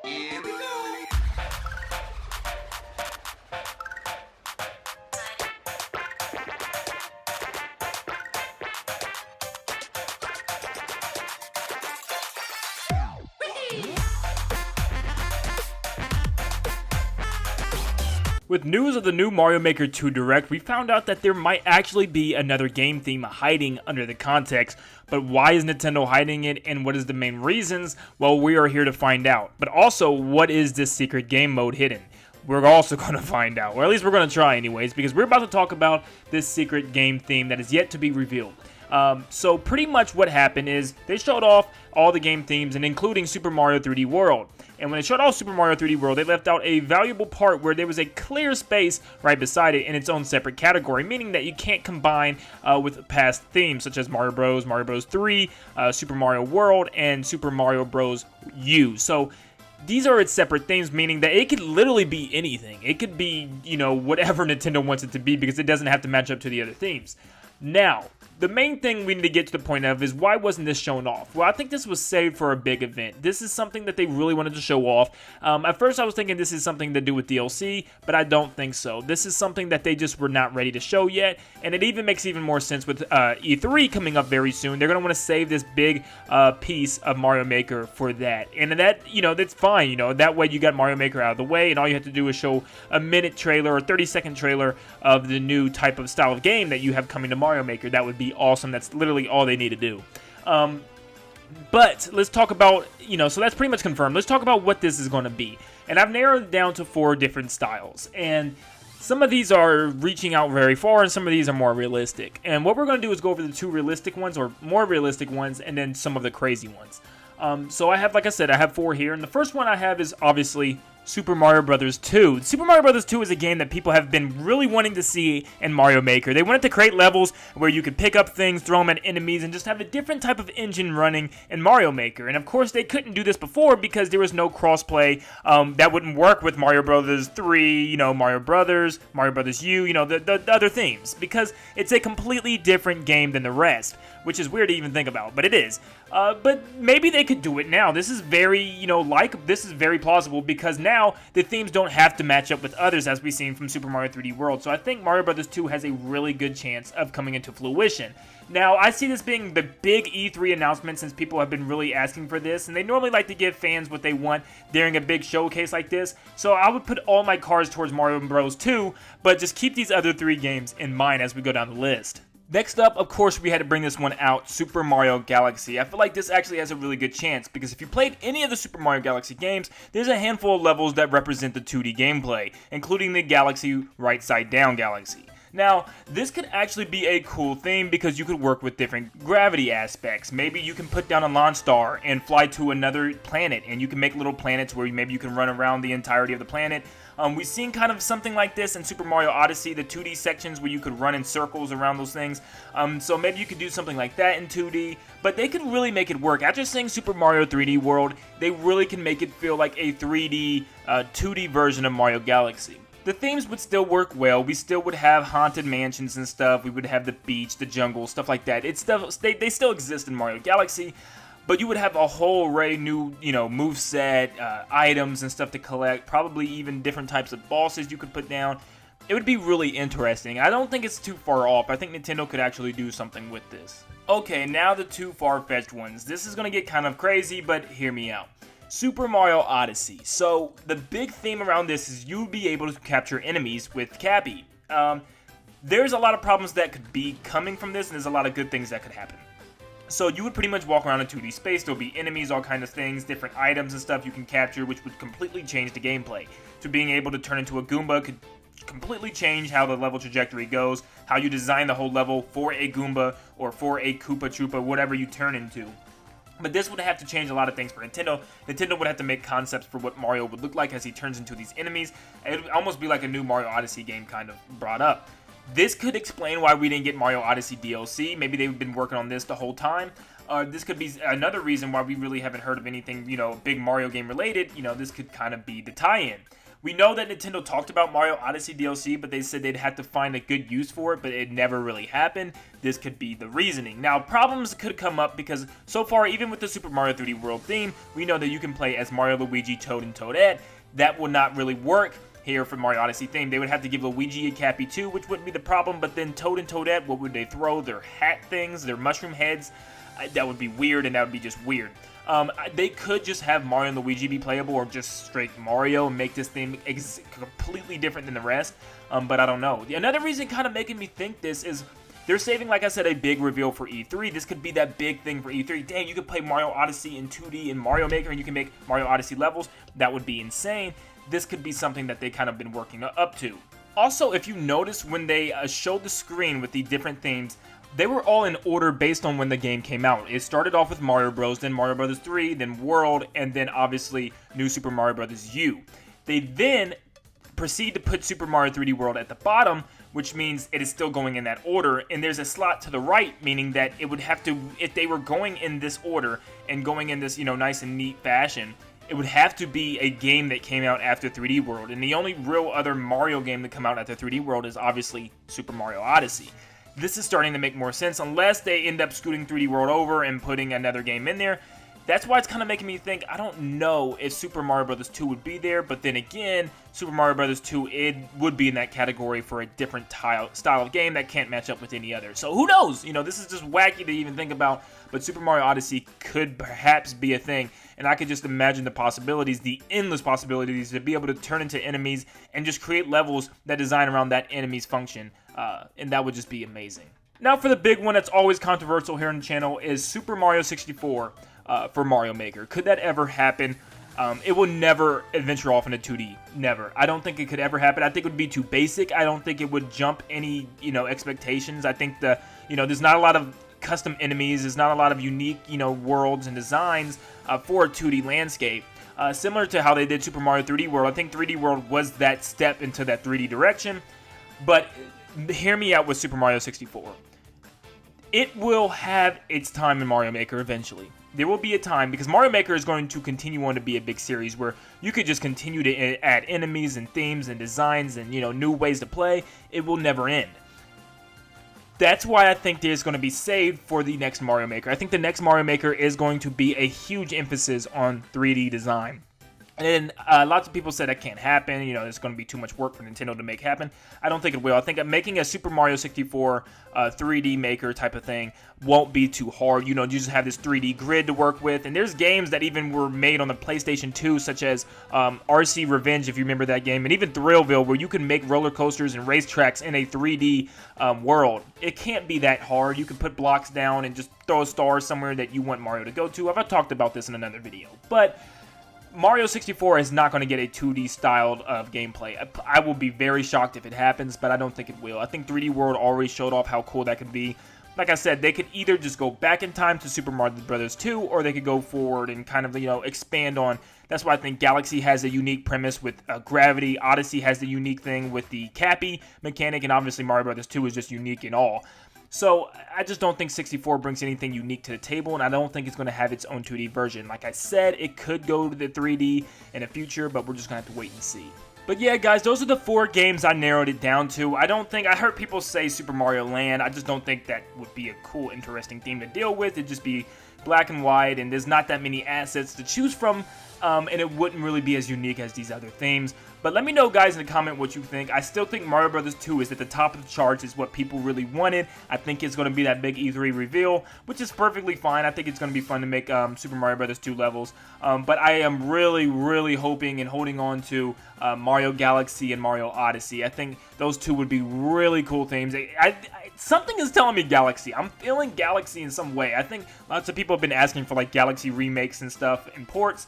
Here we go. With news of the new Mario Maker 2 Direct, we found out that there might actually be another game theme hiding under the context. But why is Nintendo hiding it, and what is the main reasons? Well, we are here to find out. But also, what is this secret game mode hidden? We're also going to find out, or at least we're going to try anyways, because we're about to talk about this secret game theme that is yet to be revealed. So pretty much what happened is they showed off all the game themes, and including Super Mario 3D World. And when they showed off Super Mario 3D World, they left out a valuable part where there was a clear space right beside it in its own separate category, meaning that you can't combine with past themes such as Mario Bros, Mario Bros 3, Super Mario World, and Super Mario Bros U. So these are its separate themes, meaning that it could literally be anything. It could be, whatever Nintendo wants it to be, because it doesn't have to match up to the other themes. Now, the main thing we need to get to the point of is, why wasn't this shown off? Well, I think this was saved for a big event. This is something that they really wanted to show off. At first, I was thinking this is something to do with DLC, but I don't think so. This is something that they just were not ready to show yet, and it even makes even more sense with E3 coming up very soon. They're going to want to save this big piece of Mario Maker for that. And that, that's fine. That way you got Mario Maker out of the way, and all you have to do is show a minute trailer or 30-second trailer of the new type of style of game that you have coming to Mario Maker. That would be awesome. That's literally all they need to do. But let's talk about, so that's pretty much confirmed. Let's talk about what this is going to be. And I've narrowed it down to 4 different styles. And some of these are reaching out very far, and some of these are more realistic. And what we're going to do is go over the 2 realistic ones, or more realistic ones, and then some of the crazy ones. So I have, like I said, I have 4 here. And the first one I have is obviously Super Mario Bros. 2. Super Mario Bros. 2 is a game that people have been really wanting to see in Mario Maker. They wanted to create levels where you could pick up things, throw them at enemies, and just have a different type of engine running in Mario Maker. And of course, they couldn't do this before because there was no crossplay. That wouldn't work with Mario Bros. 3, Mario Brothers, Mario Bros. U, the other themes, because it's a completely different game than the rest, which is weird to even think about, but it is. But maybe they could do it now. This is very, this is very plausible, because now the themes don't have to match up with others, as we've seen from Super Mario 3D World. So I think Mario Bros. 2 has a really good chance of coming into fruition. Now, I see this being the big E3 announcement, since people have been really asking for this, and they normally like to give fans what they want during a big showcase like this. So I would put all my cards towards Mario Bros. 2, but just keep these other 3 games in mind as we go down the list. Next up, of course, we had to bring this one out, Super Mario Galaxy. I feel like this actually has a really good chance, because if you played any of the Super Mario Galaxy games, there's a handful of levels that represent the 2D gameplay, including the Galaxy Right Side Down Galaxy. Now, this could actually be a cool theme, because you could work with different gravity aspects. Maybe you can put down a launch star and fly to another planet, and you can make little planets where maybe you can run around the entirety of the planet. We've seen kind of something like this in Super Mario Odyssey, the 2D sections where you could run in circles around those things. So maybe you could do something like that in 2D, but they could really make it work. After seeing Super Mario 3D World, they really can make it feel like a 3D, 2D version of Mario Galaxy. The themes would still work well. We still would have haunted mansions and stuff. We would have the beach, the jungle, stuff like that. They still exist in Mario Galaxy, but you would have a whole array of new, moveset, items and stuff to collect. Probably even different types of bosses you could put down. It would be really interesting. I don't think it's too far off. I think Nintendo could actually do something with this. Okay, now the 2 far-fetched ones. This is going to get kind of crazy, but hear me out. Super Mario Odyssey. So, the big theme around this is you'll be able to capture enemies with Cappy. There's a lot of problems that could be coming from this, and there's a lot of good things that could happen. So you would pretty much walk around in 2D space. There'll be enemies, all kinds of things, different items and stuff you can capture, which would completely change the gameplay. So being able to turn into a Goomba could completely change how the level trajectory goes, how you design the whole level for a Goomba or for a Koopa Troopa, whatever you turn into. But this would have to change a lot of things for Nintendo. Nintendo would have to make concepts for what Mario would look like as he turns into these enemies. It would almost be like a new Mario Odyssey game kind of brought up. This could explain why we didn't get Mario Odyssey DLC. Maybe they've been working on this the whole time. This could be another reason why we really haven't heard of anything, big Mario game related. This could kind of be the tie-in. We know that Nintendo talked about Mario Odyssey DLC, but they said they'd have to find a good use for it, but it never really happened. This could be the reasoning. Now, problems could come up because so far, even with the Super Mario 3D World theme, we know that you can play as Mario, Luigi, Toad, and Toadette. That will not really work here for Mario Odyssey theme. They would have to give Luigi a Cappy too, which wouldn't be the problem, but then Toad and Toadette, what would they throw? Their hat things, their mushroom heads? That would be weird, and that would be just weird. They could just have Mario and Luigi be playable, or just straight Mario and make this theme completely different than the rest, but I don't know. Another reason kind of making me think this is they're saving, like I said, a big reveal for E3. This could be that big thing for E3. Dang, you could play Mario Odyssey in 2D in Mario Maker, and you can make Mario Odyssey levels. That would be insane. This could be something that they kind of been working up to. Also, if you notice, when they showed the screen with the different themes, they were all in order based on when the game came out. It started off with Mario Bros, then Mario Bros 3, then World, and then obviously New Super Mario Bros. U. They then proceed to put Super Mario 3D World at the bottom, which means it is still going in that order, and there's a slot to the right, meaning that it would have to, if they were going in this order and going in this, nice and neat fashion, it would have to be a game that came out after 3D World, and the only real other Mario game to come out after 3D World is obviously Super Mario Odyssey. This is starting to make more sense, unless they end up scooting 3D World over and putting another game in there. That's why it's kind of making me think, I don't know if Super Mario Bros. 2 would be there, but then again, Super Mario Bros. 2, it would be in that category for a different style of game that can't match up with any other. So who knows? This is just wacky to even think about, but Super Mario Odyssey could perhaps be a thing, and I could just imagine the possibilities, the endless possibilities, to be able to turn into enemies and just create levels that design around that enemy's function, and that would just be amazing. Now for the big one that's always controversial here on the channel is Super Mario 64. For Mario Maker. Could that ever happen? It will never adventure off into 2D. Never. I don't think it could ever happen. I think it would be too basic. I don't think it would jump any, expectations. I think there's not a lot of custom enemies. There's not a lot of unique, worlds and designs for a 2D landscape. Similar to how they did Super Mario 3D World. I think 3D World was that step into that 3D direction. But hear me out with Super Mario 64. It will have its time in Mario Maker eventually. There will be a time, because Mario Maker is going to continue on to be a big series where you could just continue to add enemies and themes and designs and, new ways to play. It will never end. That's why I think there's going to be saved for the next Mario Maker. I think the next Mario Maker is going to be a huge emphasis on 3D design. And lots of people said that can't happen. It's going to be too much work for Nintendo to make happen. I don't think it will. I think making a Super Mario 64 3D Maker type of thing won't be too hard. You just have this 3D grid to work with. And there's games that even were made on the PlayStation 2, such as RC Revenge, if you remember that game, and even Thrillville, where you can make roller coasters and racetracks in a 3D world. It can't be that hard. You can put blocks down and just throw a star somewhere that you want Mario to go to. I've talked about this in another video. But Mario 64 is not going to get a 2D styled of gameplay. I will be very shocked if it happens, but I don't think it will. I think 3D World already showed off how cool that could be. Like I said, they could either just go back in time to Super Mario Bros. 2, or they could go forward and kind of, expand on. That's why I think Galaxy has a unique premise with gravity. Odyssey has the unique thing with the Cappy mechanic, and obviously Mario Bros. 2 is just unique in all. So I just don't think 64 brings anything unique to the table, and I don't think it's going to have its own 2D version. Like I said, it could go to the 3D in the future, but we're just going to have to wait and see. But yeah, guys, those are the 4 games I narrowed it down to. I heard people say Super Mario Land. I just don't think that would be a cool, interesting theme to deal with. It'd just be black and white, and there's not that many assets to choose from, and it wouldn't really be as unique as these other themes. But let me know, guys, in the comment what you think. I still think Mario Bros. 2 is at the top of the charts, is what people really wanted. I think it's going to be that big E3 reveal, which is perfectly fine. I think it's going to be fun to make Super Mario Bros. 2 levels. But I am really, really hoping and holding on to Mario Galaxy and Mario Odyssey. I think those two would be really cool themes. Something is telling me Galaxy. I'm feeling Galaxy in some way. I think lots of people have been asking for like Galaxy remakes and stuff and ports.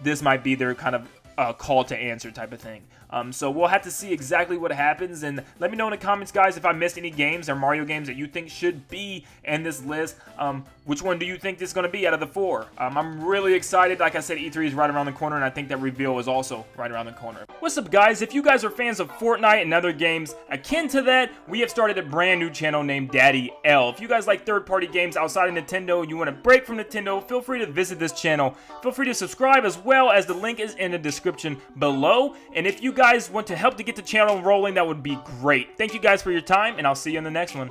This might be their kind of call to answer type of thing. So we'll have to see exactly what happens, and let me know in the comments, guys, if I missed any games or Mario games that you think should be in this list. Which one do you think this is going to be out of the 4? I'm really excited. Like I said, E3 is right around the corner, and I think that reveal is also right around the corner. What's up, guys? If you guys are fans of Fortnite and other games akin to that, we have started a brand new channel named Daddy L. If you guys like third-party games outside of Nintendo and you want to break from Nintendo, feel free to visit this channel. Feel free to subscribe as well, as the link is in the description. description below. And if you guys want to help to get the channel rolling, that would be great. Thank you guys for your time, and I'll see you in the next one.